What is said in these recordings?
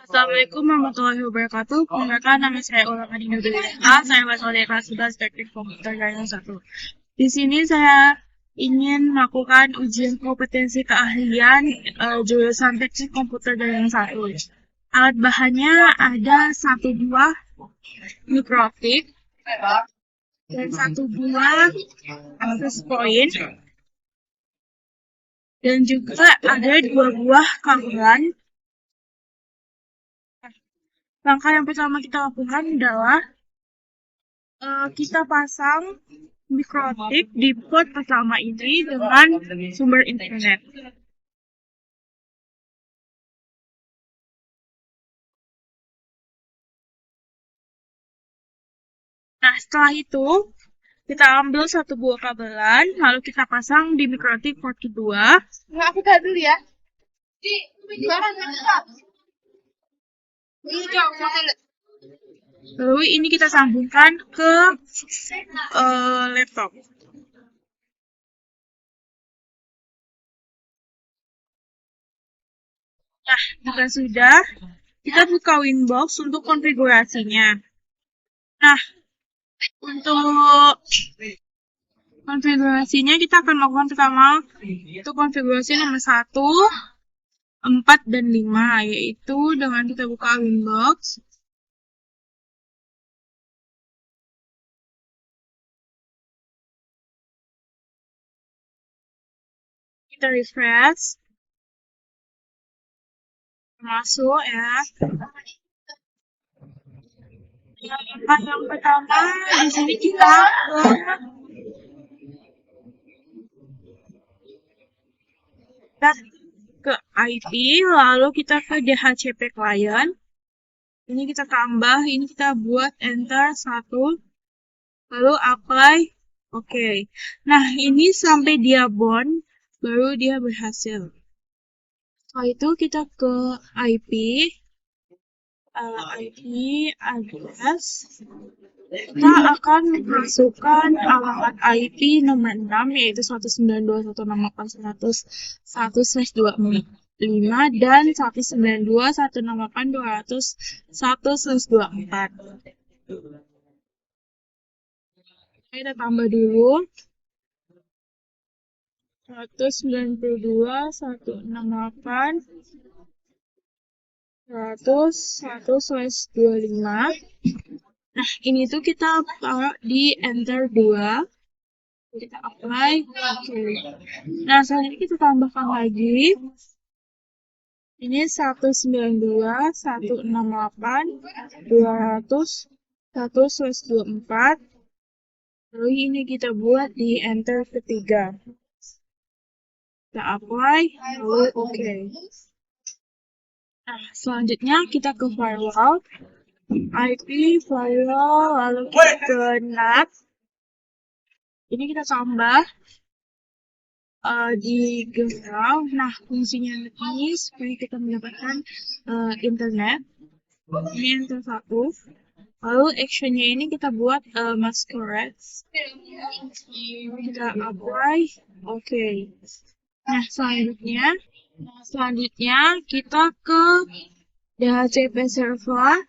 Assalamualaikum warahmatullahi wabarakatuh. Perkenalkan, nama saya Ulang Adi Nurulillah. Saya mahasiswa dari kelas 11 Teknik Komputer Garing 1. Di sini saya ingin melakukan ujian kompetensi keahlian jurusan Teknik Komputer Garing 1. Alat bahannya ada satu buah mikrotik dan satu buah akses point, dan juga ada dua buah kabel. Langkah yang pertama kita lakukan adalah kita pasang mikrotik di port pertama ini dengan sumber internet. Nah, setelah itu kita ambil satu buah kabelan, lalu kita pasang di mikrotik port kedua. Nggak, aku tahu dulu ya. Lalu ini kita sambungkan ke laptop. Nah, jika sudah, kita buka Winbox untuk konfigurasinya. Nah, untuk konfigurasinya kita akan melakukan pertama itu konfigurasi nomor 1, 4, dan 5, yaitu dengan kita buka Winbox. Kita refresh. Masuk ya. Yang pertama di sini kita ke IP, lalu kita ke DHCP client. Ini kita tambah, ini kita buat enter 1, lalu apply. Oke. Nah, ini sampai dia bound, baru dia berhasil. Setelah itu kita ke IP address. Kita akan masukkan alamat IP nomor 6, yaitu 192.168.100/25 dan 192.168.200/1/24. Kita tambah dulu 192.168.100/1/25. Nah, ini tuh kita taruh di enter 2. Kita apply. Oke. Nah, selanjutnya kita tambahkan lagi. Ini 192.168.200/1/24. Lalu ini kita buat di enter ketiga. Kita apply, lalu oke. Nah, selanjutnya kita ke firewall. IP firewall, lalu kita ke NAT. Ini kita tambah di ground. Nah, fungsinya ini supaya kita mendapatkan internet. Ini enter 1. Lalu actionnya ini kita buat masquerade. Kita apply, oke. Nah, selanjutnya kita ke DHCP server.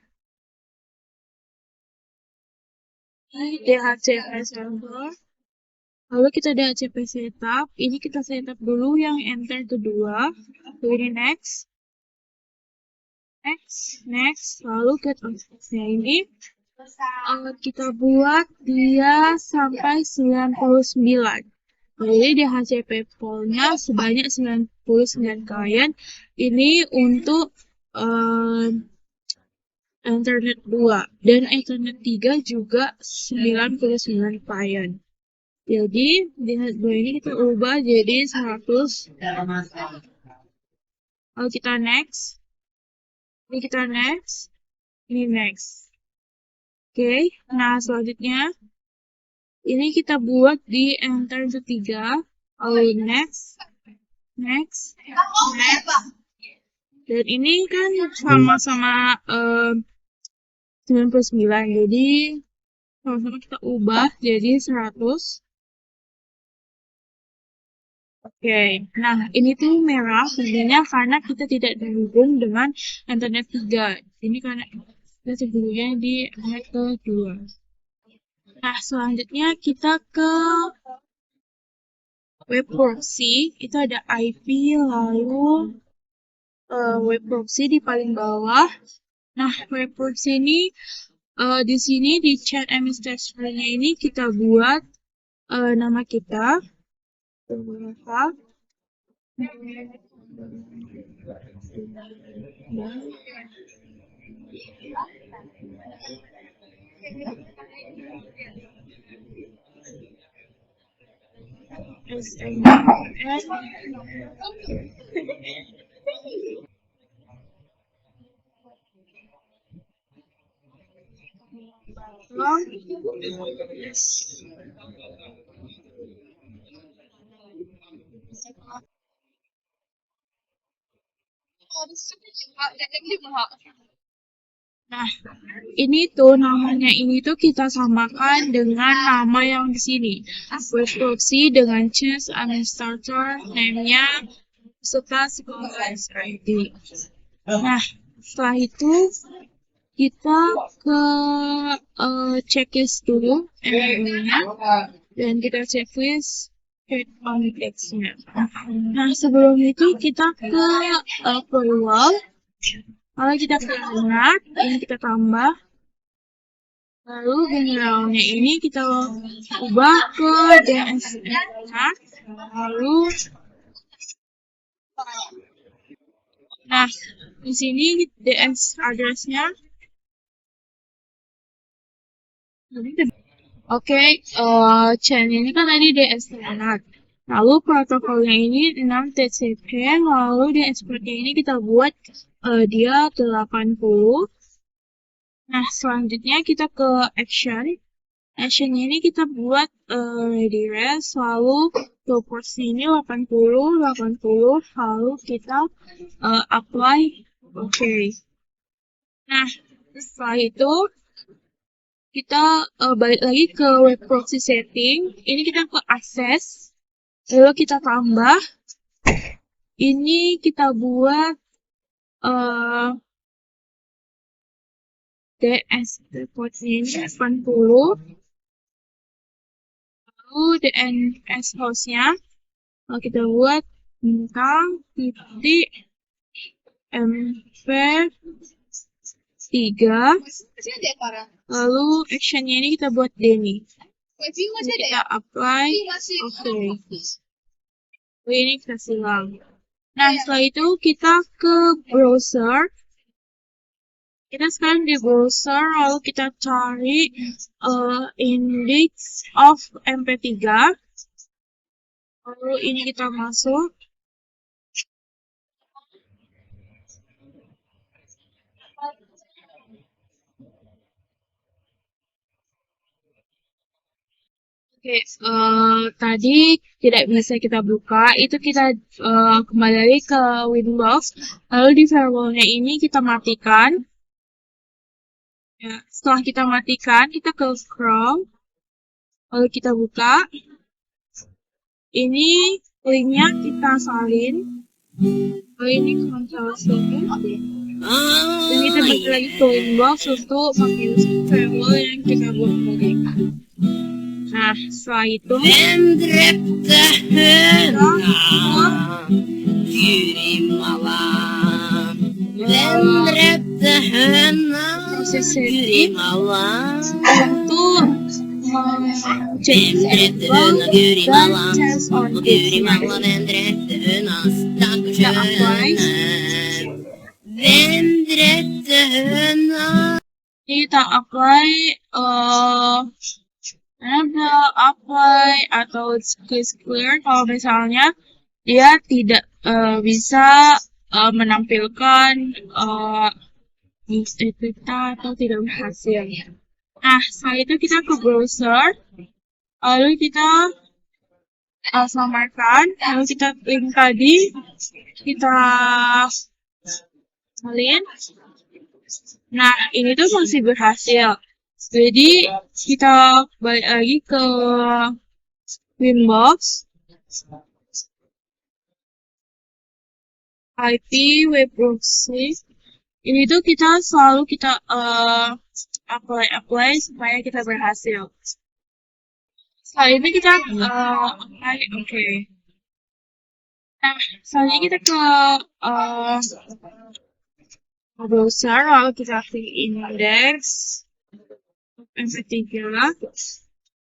DHCP server. Lalu kita DHCP setup. Ini kita setup dulu yang enter kedua. Lalu ini next. Lalu get access-nya ini kita buat dia sampai 99. Jadi DHCP pool-nya sebanyak 99 klien. Ini untuk internet 2 dan internet 3 juga 99 klien. Jadi di dua ini kita ubah jadi 100. Lalu kita next. Ini next. Oke, nah selanjutnya ini kita buat di enter ketiga. Lalu next. Dan ini kan sama-sama 99, jadi sama-sama kita ubah jadi 100. Oke, nah ini tuh merah sebenarnya karena kita tidak terhubung dengan internet 3. Ini karena kita sebelumnya di internet kedua. Nah, selanjutnya kita ke web proxy. Itu ada IP, lalu web proxy di paling bawah. Nah, web proxy ini di sini di chat administratornya ini kita buat nama kita. SMS. Nah, ini tuh namanya ini tuh kita samakan dengan nama yang di sini. Web proxy dengan choose administrator name-nya serta supervisor ID. Nah, setelah itu kita ke checklist dulu nya dan kita checklist head on text-nya. Nah, sebelum itu kita ke firewall. Kalau kita format, ini kita tambah. Lalu generalnya ini kita ubah ke DNS-nya. Lalu, nah, di sini DNS address-nya. Oke, channel ini kan tadi DNS standar. Lalu protokolnya ini 6 TCP, lalu di exportnya ini kita buat dia 80. Nah, selanjutnya kita ke action. Actionnya ini kita buat ready rest, lalu proporsi ini 80, 80, lalu kita apply. Oke. Nah, setelah itu kita balik lagi ke web proxy setting. Ini kita ke access, lalu kita tambah. Ini kita buat DS portnya ini 80. Lalu DNS hostnya kita buat bintang titik mp3. Lalu actionnya ini kita buat Denny. Kita apply. Oke. Ini kita silang. Nah, setelah itu kita ke browser. Kita sekarang di browser, lalu kita cari index of mp3. Lalu ini kita masuk. Oke, tadi tidak bisa kita buka, itu kita kembali lagi ke Windows, lalu di firewall-nya ini kita matikan. Ya, setelah kita matikan, kita ke Chrome, lalu kita buka. Ini linknya kita salin. Lalu ini Ctrl+C. Dan kita balik lagi ke Windows untuk pakai firewall yang kita buat tadi. Nah, setelah itu proses setting untuk cek dan test on kita apply. Kita apply atau clear kalau misalnya dia tidak bisa menampilkan kita atau tidak berhasil. Nah, setelah itu kita ke browser, lalu kita samarkan, lalu kita link tadi kita salin. Nah, ini tuh masih berhasil. Jadi kita balik lagi ke Winbox. IP web proxy. Ini tuh kita selalu kita apply supaya kita berhasil. Setelah ini kita apply, oke. Nah, selanjutnya kita ke browser, lalu kita klik index mp3,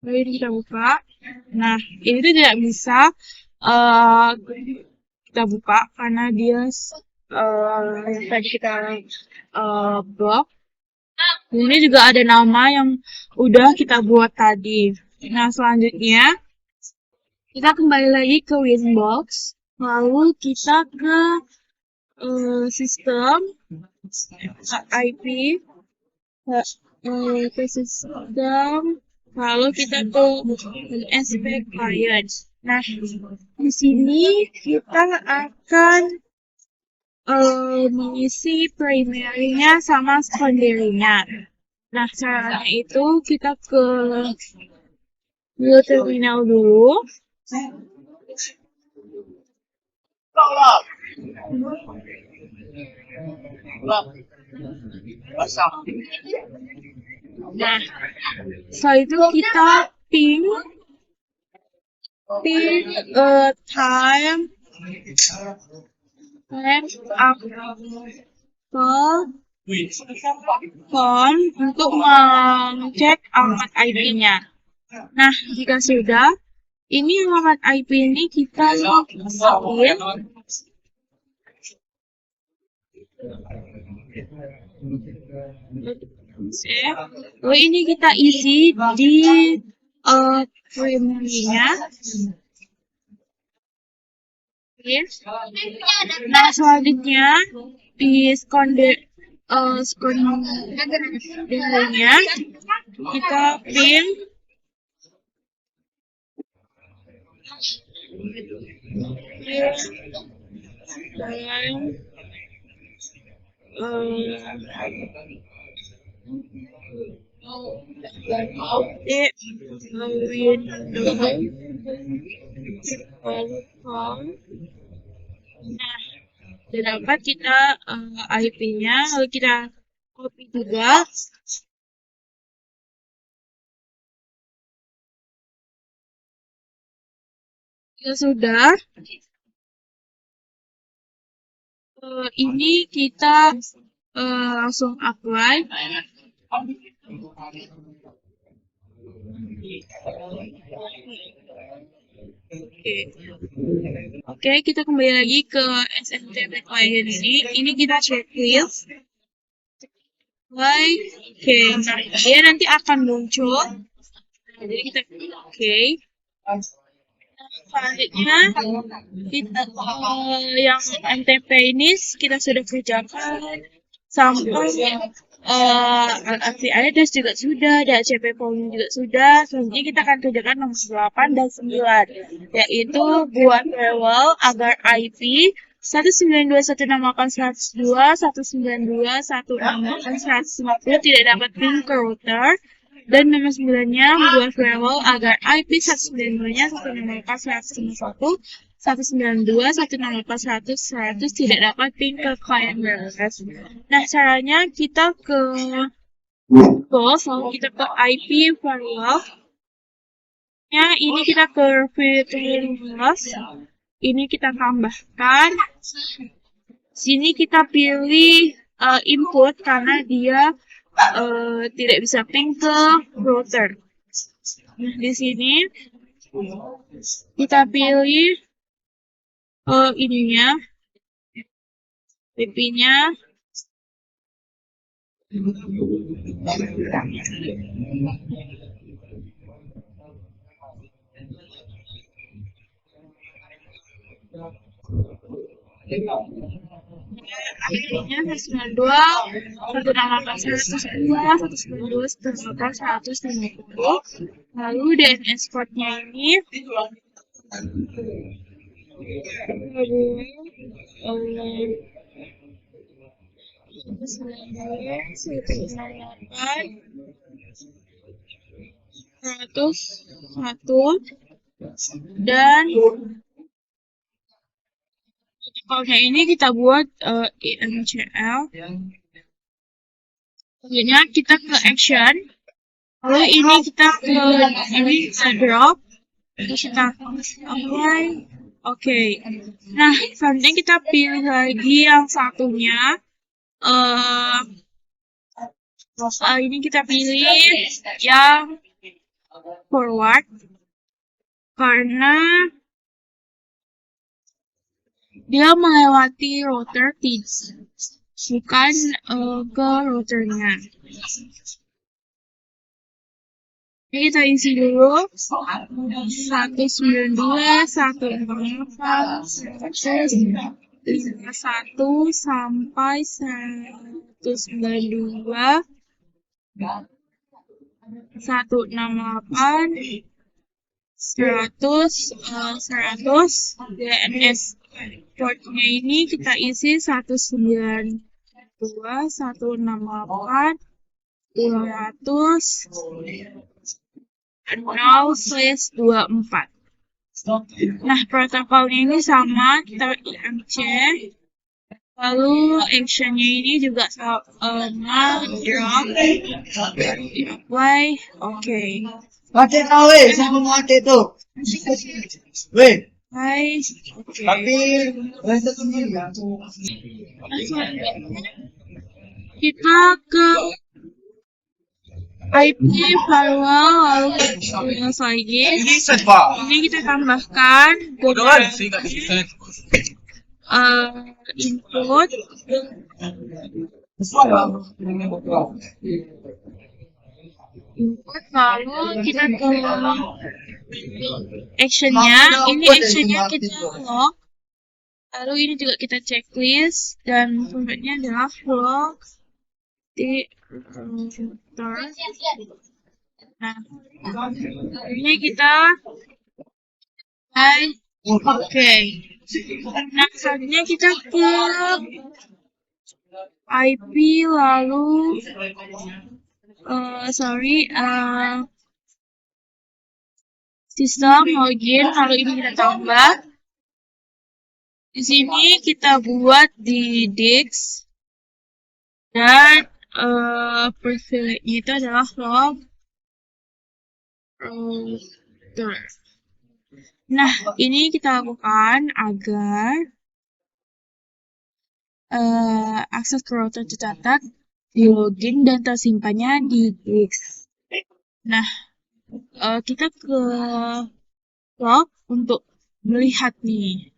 lalu ini kita buka. Nah, ini tuh tidak bisa kita buka karena dia yang tadi kita blok. Ini juga ada nama yang udah kita buat tadi. Nah, selanjutnya kita kembali lagi ke Winbox, lalu kita ke sistem IP, ke sistem, lalu kita ke SP client. Nah, di sini kita akan mengisi primary-nya sama secondary-nya. Nah, caranya itu kita ke terminal dulu. Nah, setelah itu kita ping time up form untuk mengecek alamat IP-nya. Nah, jika sudah, ini alamat IP ini kita login. Lalu ini kita isi di primary-nya. Nah, selanjutnya di secondary-nya kita print Nah, dapat kita IP-nya, lalu kita copy juga. Jika sudah, ini kita langsung apply. Oke, kita kembali lagi ke SMTP client ini. Ini kita checklist. Oke, dia nanti akan muncul. Jadi kita oke. Selanjutnya kita yang MTP ini kita sudah kerjakan sampai ACIDES juga sudah, DHCP form juga sudah. Selanjutnya kita akan kerjakan nomor 8 dan 9, yaitu buat firewall agar IP 192.168.102, 192.168.150 tidak dapat ping ke router. Dan nomor 9-nya buat firewall agar IP 192-nya 168.151, 192.168.100 tidak dapat ping ke client wireless. Nah, caranya kita ke host, lalu kita ke IP firewall. Ini kita ke virtual. Ini kita tambahkan. Sini kita pilih input karena dia tidak bisa ping ke router. Nah, di sini kita pilih ininya, IP-nya. IP-nya 192, 192.150. Lalu DNS port-nya ini dan Oke, ini kita buat IMCL. Selanjutnya kita ke action. Lalu ini kita drop. Terus kita apply. Oke. Nah, selanjutnya kita pilih lagi yang satunya. Ini kita pilih yang forward karena dia melewati router bukan ke routernya. Ini kita isi dulu 192.168.51 sampai 192.168 100 DNS. Portnya ini kita isi 192.168.200/24. Nah, protokolnya ini sama, kita IMC. Lalu actionnya ini juga sama, drop, apply, oke. Mati tau sama mati tuh. Weh. Hai, Tapi rasa sendiri ya. kita ke IP firewall lalu tulis lagi. Ini kita tambahkan input lalu kita ke actionnya. Ini actionnya kita log. Lalu ini juga kita checklist dan formatnya adalah log di router. Nah, ini kita oke. Nah, selanjutnya kita ke IP lalu sistem login, lalu ini kita tambah. Di sini kita buat di disk dan privilege itu adalah log router. Nah, ini kita lakukan agar akses ke router tercatat, di login dan tersimpannya di disk. Nah, kita ke log untuk melihat nih.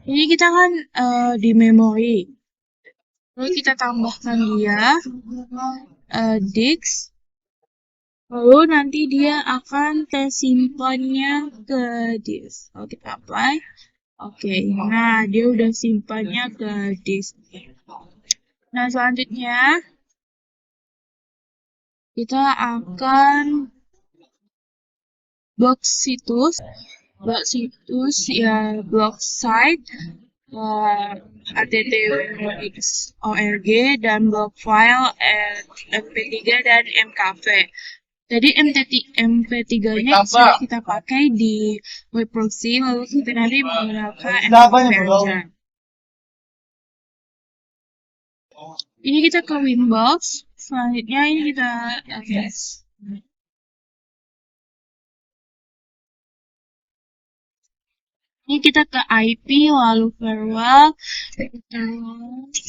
Ini kita kan di memori. Lalu kita tambahkan dia disk. Lalu nanti dia akan tersimpannya ke disk. Kalau kita apply, oke. Nah, dia udah simpannya ke disk. Nah, selanjutnya kita akan blok situs ya, blok site http://org dan blok file mp3 dan mkv. Jadi mp3-nya sudah kita pakai di web proxy, lalu kita nanti menggunakan mp3. Ini kita ke Winbox, selanjutnya ini kita access. Ini kita ke IP lalu firewall,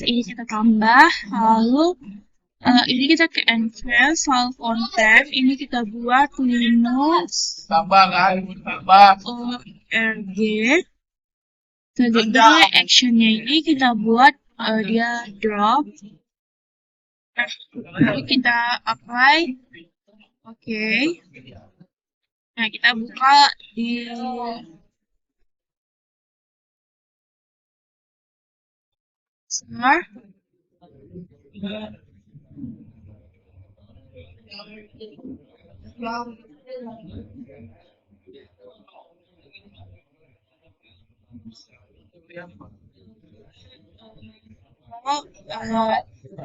ini kita tambah, lalu ini kita ke entrance lalu content, ini kita buat Linux org. Selanjutnya actionnya ini kita buat dia drop. Nah, lalu kita apply, oke. Nah, kita buka di Smart.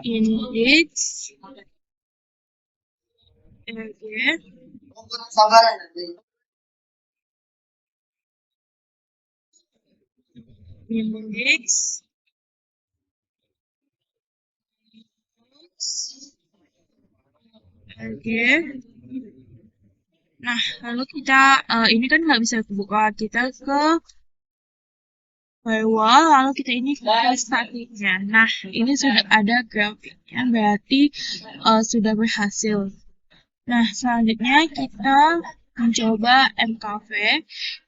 Index. Sabaran. Index. Oke. Nah, lalu kita ini kan nggak bisa buka, kita ke firewall, lalu kita ini ke statiknya. Nah, ini sudah ada grafiknya, berarti sudah berhasil. Nah, selanjutnya kita mencoba MKV.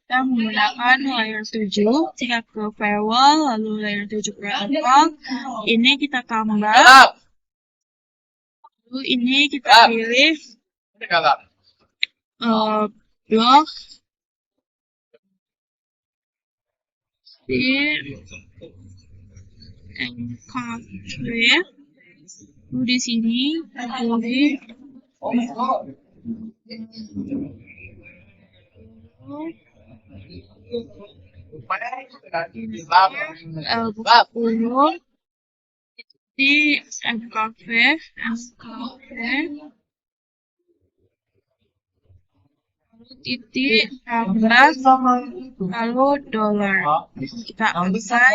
Kita menggunakan layer 7, kita ke firewall, lalu layer 7 protocol. Ini kita tambah. Lalu ini kita pilih blok di MKV. Lalu di sini kita pilih buka umum di MKV lalu titik tambah lalu dollar kita apply.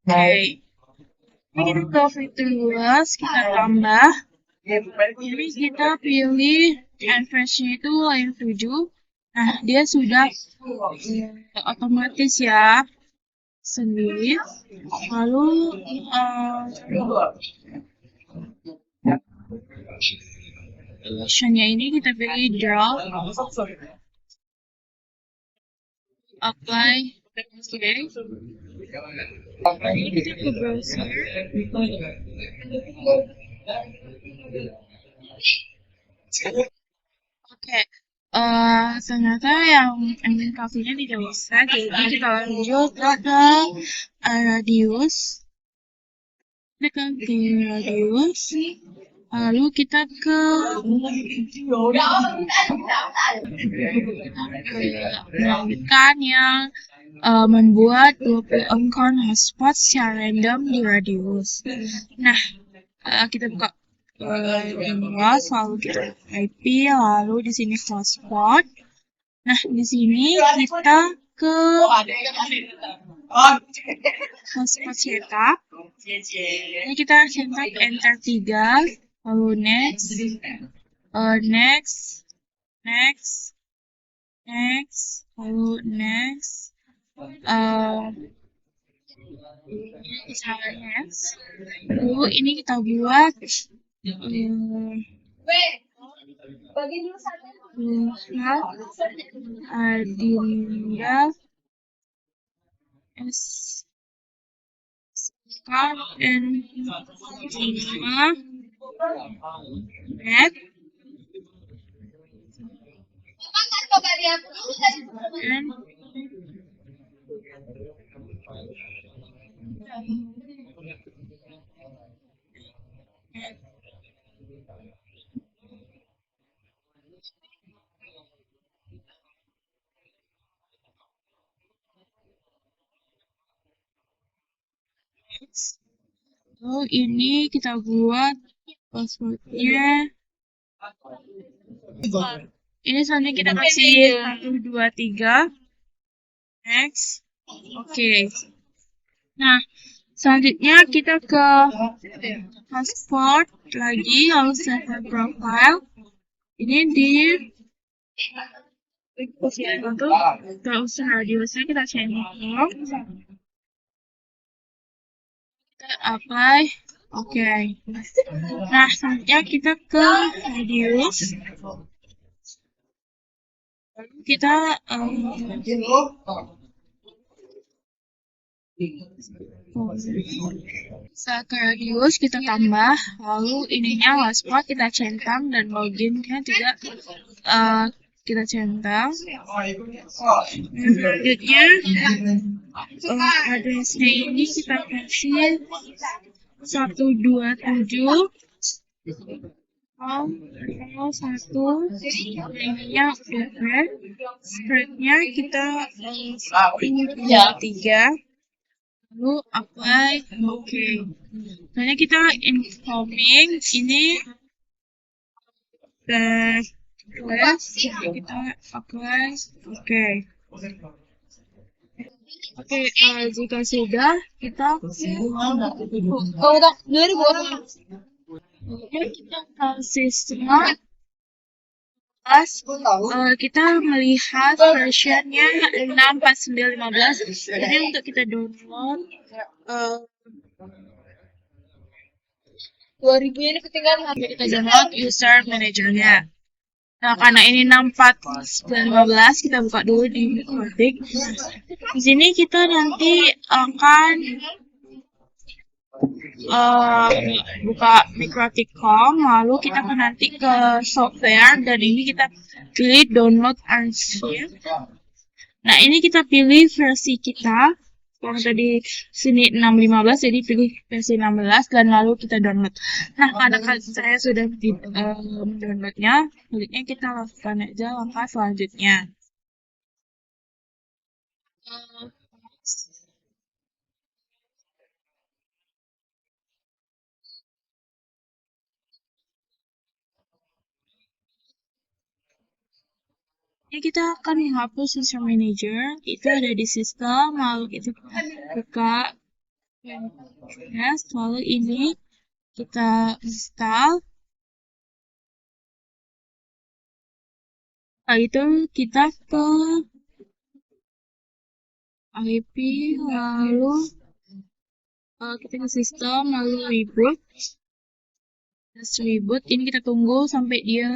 Oke, ini kita ke fitur luas, kita tambah. Ini kita pilih canvasnya itu layer 7. Nah, dia sudah otomatis ya sendiri. Lalu optionnya ini kita pilih draw, apply. Oke, ini kita ke browser. Oke, ternyata yang MKV-nya tidak bisa, jadi kita lanjut ke radius. Kita ke radius, lalu kita ke melanjutkan yang membuat 20 account hotspot secara random di radius. Nah, kita buka luas, lalu kita IP, lalu di sini hotspot. Nah, di sini kita ke hotspot setup. Ini kita cetak enter 3, lalu next, lalu next, lalu ini kita buat Adinda Start and Red and lalu ini kita buat passwordnya. Ini selanjutnya kita kasih 1, 2, 3. Next. Oke. Nah, selanjutnya kita ke passport lagi, lalu server profile. Ini di untuk browser radiusnya kita centang. Kita apply. Oke. Nah, selanjutnya kita ke radius. Lalu kita ke radius kita tambah, lalu ininya hotspot kita centang dan loginnya juga kita centang. Selanjutnya addressnya ini kita kasih 127 1 ininya udah spreadnya kita 3 lalu apply. Oke. Soalnya kita incoming ini kita pakai oke. Oke, jika sudah kita udah 2000. Kita kasih semua. Kita melihat versionnya 6.49.15. Jadi untuk kita download 2000 ini ketinggalan, nanti kita download user manajernya. Nah, karena ini 6.4.15, kita buka dulu di Microtik. Di sini kita nanti akan buka Microtik.com, lalu kita akan nanti ke software, dan ini kita pilih download archive. Nah, ini kita pilih versi kita. Yang tadi sini 6.15, jadi pilih versi 16 dan lalu kita download. Nah, karena saya sudah mendownloadnya, selanjutnya kita lakukan aja langkah selanjutnya. Ini kita akan menghapus user manager, itu ada di sistem, lalu kita buka lalu ini kita install. Setelah itu kita ke IP, lalu kita ke sistem, lalu reboot. Reboot, ini kita tunggu sampai dia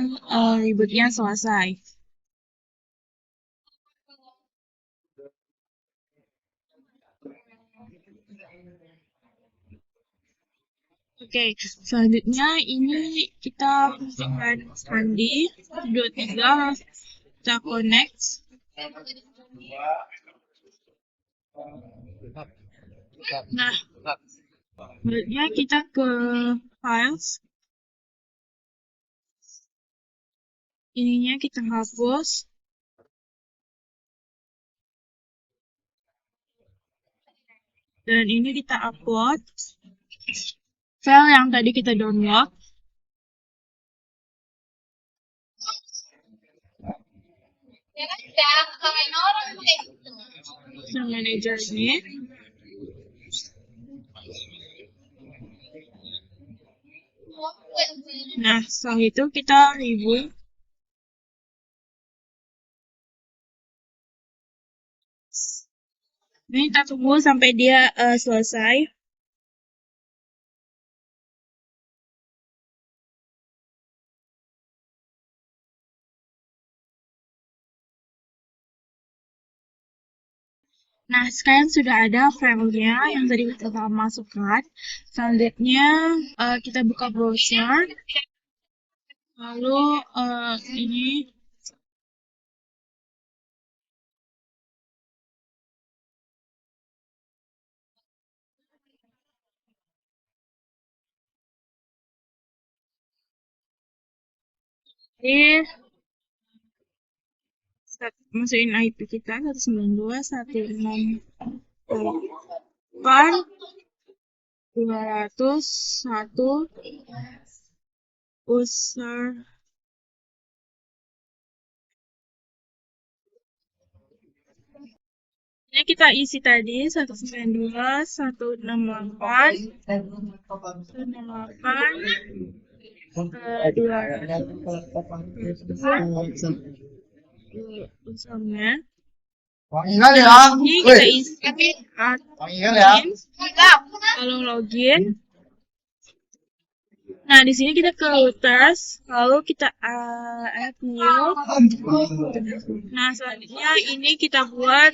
rebootnya selesai. Oke, selanjutnya ini kita masukkan sandi 23, kita connect. Nah, selanjutnya kita ke files. Ininya kita hapus. Dan ini kita upload file yang tadi kita download. User manager ini. Nah, setelah itu kita reboot. Ini kita tunggu sampai dia selesai. Nah, sekarang sudah ada filenya yang tadi kita masukkan. Selanjutnya kita buka browser. Lalu ini masukin IP kita 192.168.201 user. Ini kita isi tadi 192.168.200 usernya. Panggil ya. Ini kita isi Panggil ya. lalu login. Nah, di sini kita ke routers, lalu kita add new. Nah, selanjutnya ini kita buat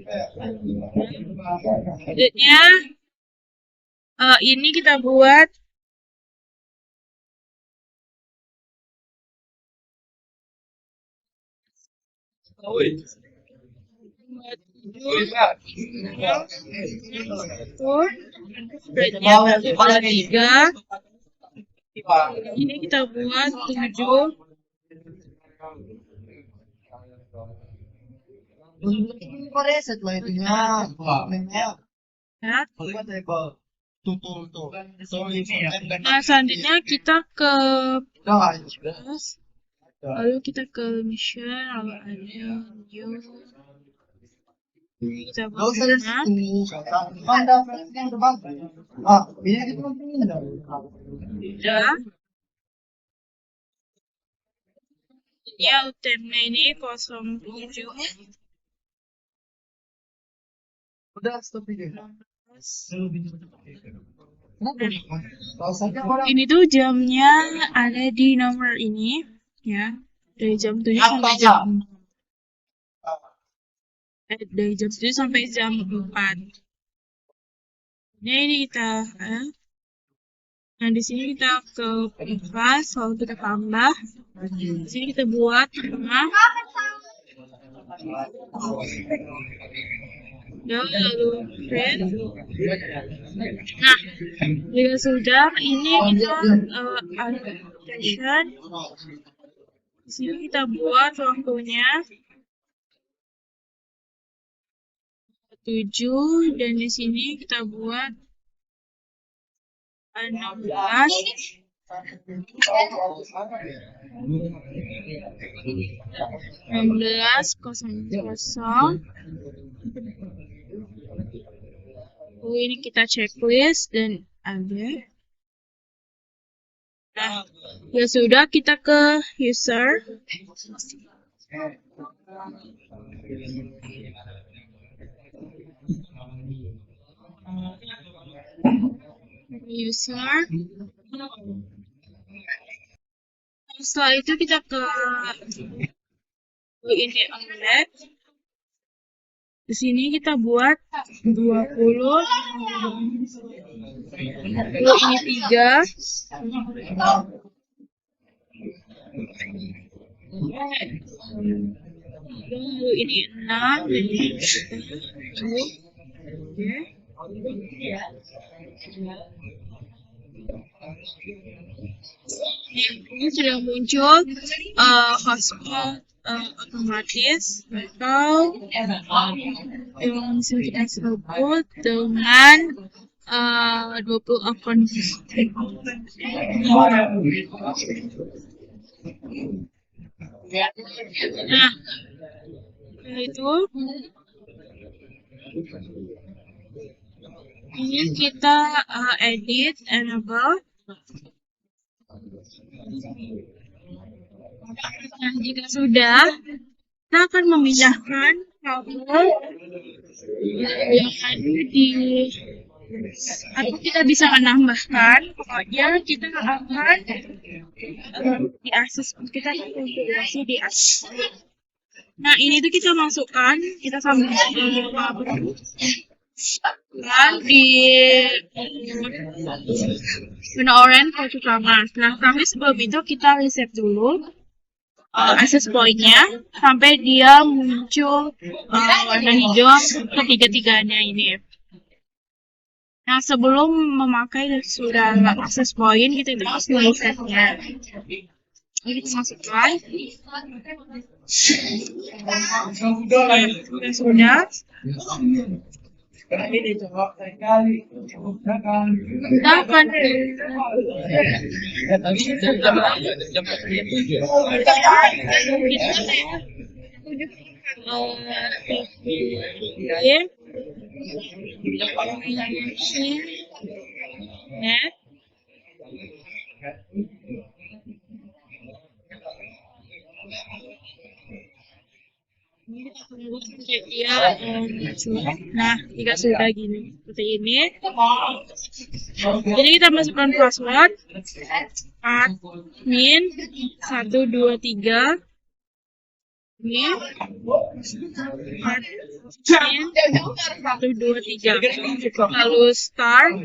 selanjutnya ini kita buat ini kita buat 7. Setelah itunya, Ya. Tuh. Tuh ini ya. Nah, selanjutnya kita ke Udah nggak? plus, lalu kita ke mission, lalu ada new, ini kita Nggak usah buat di nah, situ. Ada yang depan. Ah, ini kita penting dah. udah. Ya, UTM-nya ini 07. Udah stop video. Terus, Kenapa? Tahu saja orang. ini tuh jamnya ada di nomor ini, ya. Dari jam 7 sampai jam 6. Dari jam 7 sampai jam 4. Ini kita, nah di sini kita ke kelas, lalu kita tambah. Di sini kita buat nama. Ya, lalu print. Nah, jika sudah, ini kita ada application. Di sini kita buat waktunya 7 dan di sini kita buat 16. 16:00. Oh, ini kita checklist dan ada. Nah, ya sudah, kita ke user. User. Setelah itu kita ke ini embed. Di sini kita buat 20. Lalu ini 3. Lalu ini 6. Ini sudah muncul hotspot otomatis atau yang bisa kita sebut dengan 20 akun. Nah, itu ini kita edit enable. Nah, jika sudah, kita akan memindahkan kabel yang ada di, atau kita bisa menambahkan, pokoknya kita akan diakses, kita konfigurasi di akses. Nah, ini tuh kita masukkan, kita sambungkan kabel dan di zona orange ke utama. Nah, tapi sebelum itu kita reset dulu access point-nya sampai dia muncul warna hijau ketiga-tiganya ini. Nah, sebelum memakai sudah access point, kita harus resetnya. Ini kita masukkan. Sudah. Kita akan nah, jika sudah gini seperti ini, jadi kita masukkan password admin 123 ini admin 123 lalu start.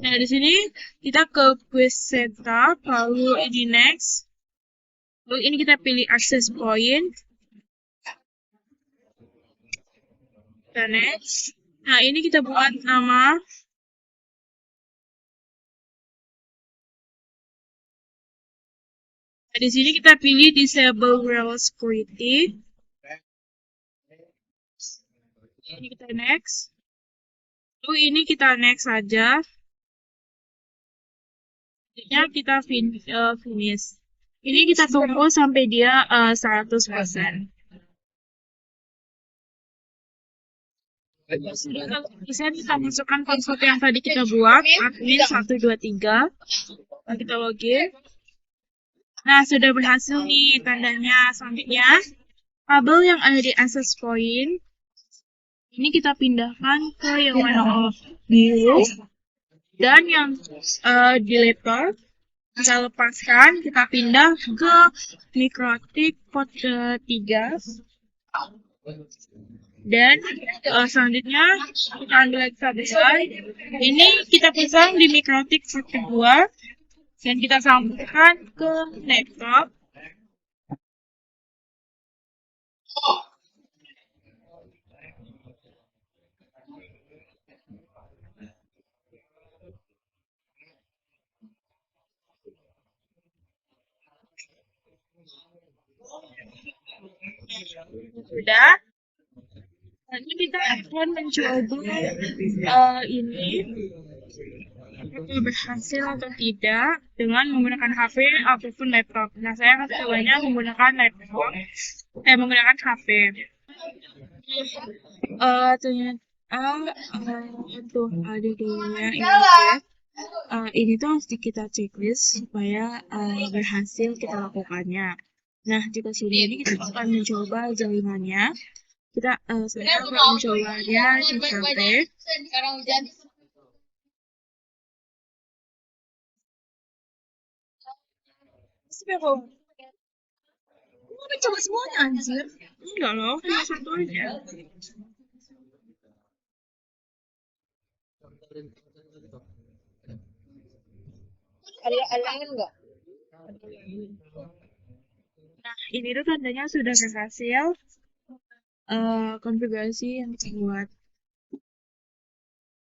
Nah, di sini kita ke quiz setup, lalu ini next. Lalu ini kita pilih access point. Kita next. Nah, ini kita buat nama. Nah, di sini kita pilih disable rel security. Ini kita next. Lalu ini kita next saja. Ya, kita finish. Ini kita tunggu sampai dia 100%. Sudah bisa kita masukkan password yang tadi kita buat, admin 123. Nah, kita login. Nah, sudah berhasil nih tandanya. Selanjutnya, kabel yang ada di access point ini kita pindahkan ke yang warna biru, dan yang di laptop kita lepaskan, kita pindah ke mikrotik port 3. Dan selanjutnya kita ambil lagi kabel. Ini kita pasang di mikrotik port 2 dan kita sambungkan ke laptop. Sudah. Nanti kita akan mencoba ini apakah berhasil atau tidak dengan menggunakan HP ataupun laptop. Nah, saya akan cobanya menggunakan laptop, menggunakan HP. Ternyata untuk ada dulunya ini ya. Ini tuh harus kita checklist supaya berhasil kita lakukannya. Nah, jika sudah ini kita akan mencoba jaringannya. Saya akan mencobanya di HP. Pero, mau mencoba semuanya anjir. Enggak loh, cuma satu aja. Ada alangan nggak? Nah, ini tuh tandanya sudah berhasil konfigurasi yang dibuat.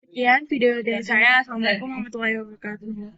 Sekian video dari saya. Assalamualaikum warahmatullahi wabarakatuh.